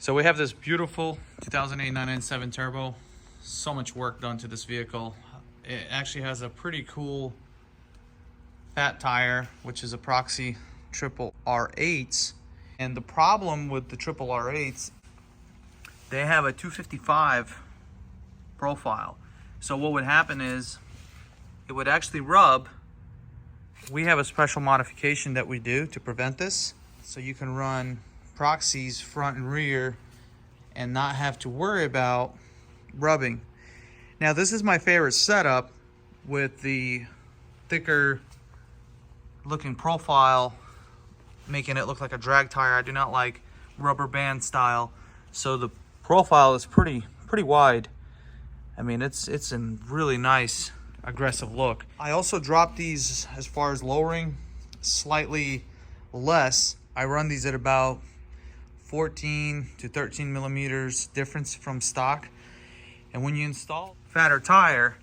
So we have this beautiful 2008 997 Turbo. So much work done to this vehicle. It actually has a pretty cool fat tire, which is a proxy triple R8s. And the problem with the triple R8s, they have a 255 profile. So what would happen is it would actually rub. We have a special modification that we do to prevent this. So you can run proxies front and rear and not have to worry about rubbing. Now this is my favorite setup with the thicker looking profile, making it look like a drag tire. I do not like rubber band style. So the profile is pretty wide. I mean, it's a really nice aggressive look. I also dropped these as far as lowering slightly less. I run these at about 14 to 13 millimeters difference from stock. And when you install fatter tire,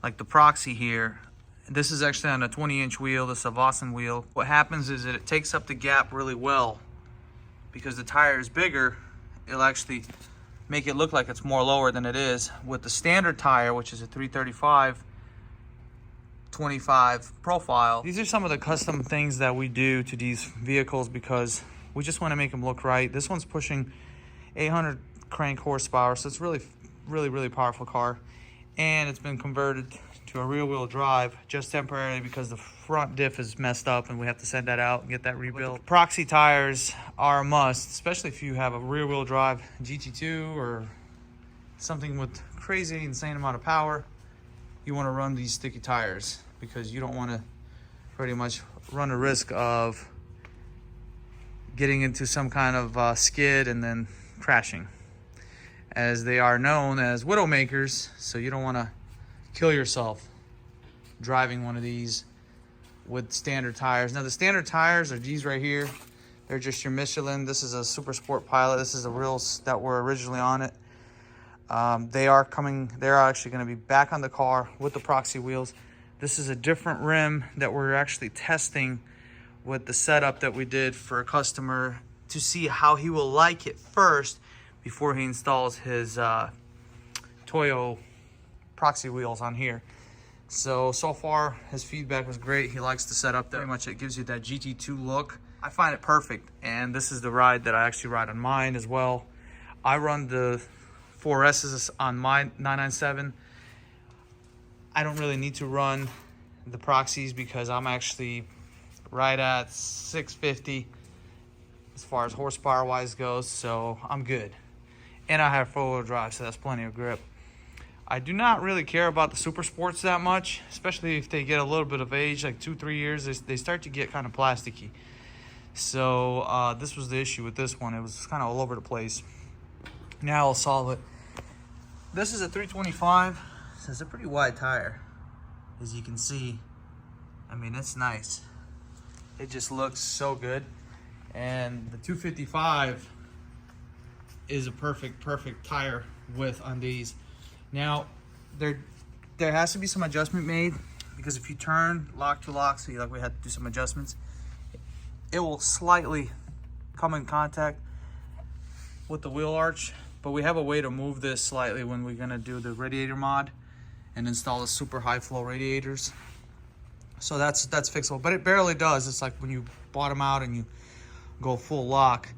like the proxy here, this is actually on a 20-inch wheel, this is a Vossen wheel. What happens is that it takes up the gap really well. Because the tire is bigger, it'll actually make it look like it's more lower than it is. With the standard tire, which is a 335 25 profile. These are some of the custom things that we do to these vehicles because we just want to make them look right. This one's pushing 800 crank horsepower, so it's really powerful car. And it's been converted to a rear-wheel drive just temporarily because the front diff is messed up and we have to send that out and get that rebuilt. Proxy tires are a must, especially if you have a rear-wheel drive GT2 or something with crazy insane amount of power. You want to run these sticky tires because you don't want to pretty much run a risk of getting into some kind of skid and then crashing, as they are known as widowmakers. So you don't want to kill yourself driving one of these with standard tires. Now the standard tires are these right here. They're just your Michelin. This is a Super Sport Pilot. This is the wheels that were originally on it. They are actually going to be back on the car with the proxy wheels. This is a different rim that we're actually testing with the setup that we did for a customer to see how he will like it first before he installs his Toyo proxy wheels on here. So far his feedback was great. He likes the setup. Very much it gives you that GT2 look. I find it perfect, and this is the ride that I actually ride on mine as well. I run the 4S's on my 997. I don't really need to run the proxies because I'm actually right at 650 as far as horsepower wise goes, so I'm good. And I have 4-wheel drive, so that's plenty of grip. I do not really care about the super sports that much, especially if they get a little bit of age, like 2-3 years, they start to get kind of plasticky. So this was the issue with this one. It was kind of all over the place. Now I'll solve it. This is a 325, so it's a pretty wide tire, as you can see. I mean, it's nice. It just looks so good. And the 255 is a perfect tire width on these. Now, there has to be some adjustment made, because if you turn lock to lock, so we had to do some adjustments, it will slightly come in contact with the wheel arch. But we have a way to move this slightly when we're gonna do the radiator mod and install the super high flow radiators. So that's fixable, but it barely does. It's like when you bottom out and you go full lock.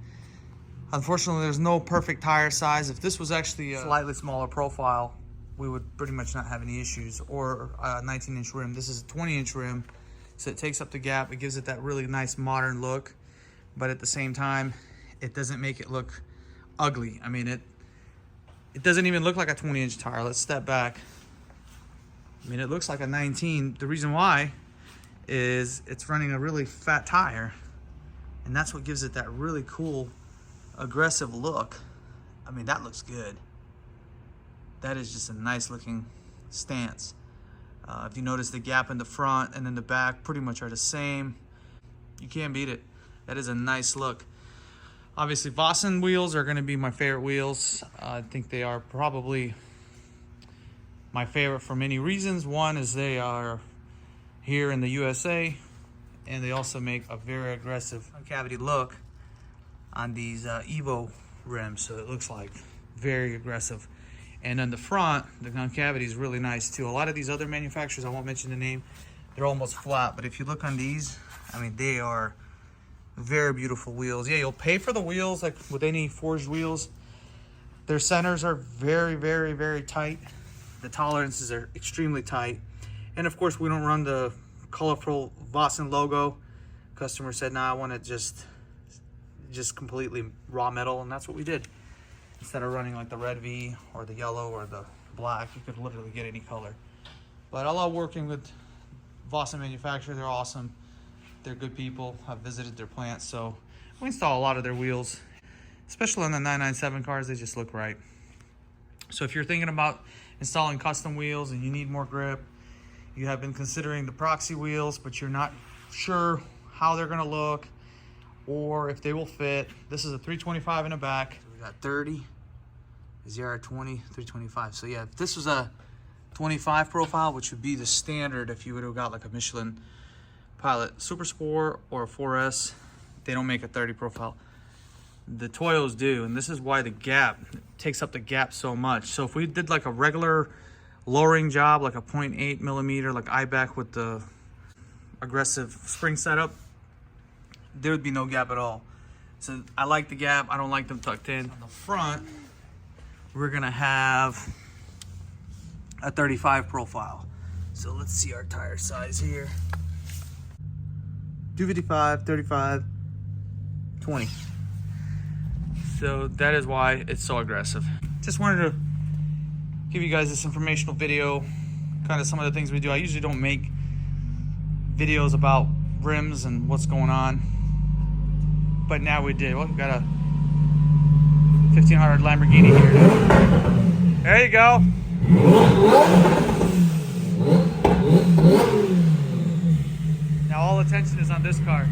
Unfortunately, there's no perfect tire size. If this was actually a slightly smaller profile, we would pretty much not have any issues. Or a 19-inch rim. This is a 20-inch rim, so it takes up the gap. It gives it that really nice modern look, but at the same time, it doesn't make it look ugly. I mean, it doesn't even look like a 20-inch tire. Let's step back. I mean, it looks like a 19. The reason why is it's running a really fat tire, and that's what gives it that really cool, aggressive look. I mean, that looks good. That is just a nice looking stance. If you notice, the gap in the front and in the back pretty much are the same. You can't beat it. That is a nice look. Obviously, Vossen wheels are going to be my favorite wheels. I think they are probably my favorite for many reasons. One is they are here in the USA, and they also make a very aggressive cavity look on these Evo rim, so it looks like very aggressive. And then the front, the concavity is really nice too. A lot of these other manufacturers, I won't mention the name, they're almost flat, but if you look on these, I mean, they are very beautiful wheels. Yeah, you'll pay for the wheels like with any forged wheels. Their centers are very, very, very tight. The tolerances are extremely tight. And of course, we don't run the colorful Vossen logo. Customer said, nah, I want it just completely raw metal, and that's what we did. Instead of running like the red V or the yellow or the black, you could literally get any color. But I love working with Vossen manufacturer. They're awesome. They're good people. I've visited their plants, so we install a lot of their wheels, especially on the 997 cars. They just look right. So if you're thinking about installing custom wheels and you need more grip, you have been considering the proxy wheels, but you're not sure how they're gonna look or if they will fit. This is a 325 in the back. We got 30, 0-20, 325. So yeah, if this was a 25 profile, which would be the standard if you would have got like a Michelin Pilot Super Sport or a 4S, they don't make a 30 profile. The Toyos do, and this is why the gap takes up the gap so much. So if we did like a regular lowering job, like a 0.8 millimeter, like IBAC with the aggressive spring setup, there would be no gap at all. So I like the gap. I don't like them tucked in. On the front, we're gonna have a 35 profile. So let's see our tire size here. 255, 35, 20. So that is why it's so aggressive. Just wanted to give you guys this informational video, kind of some of the things we do. I usually don't make videos about rims and what's going on, but now we did. Well, we got a 1500 Lamborghini here. There you go. Now all attention is on this car.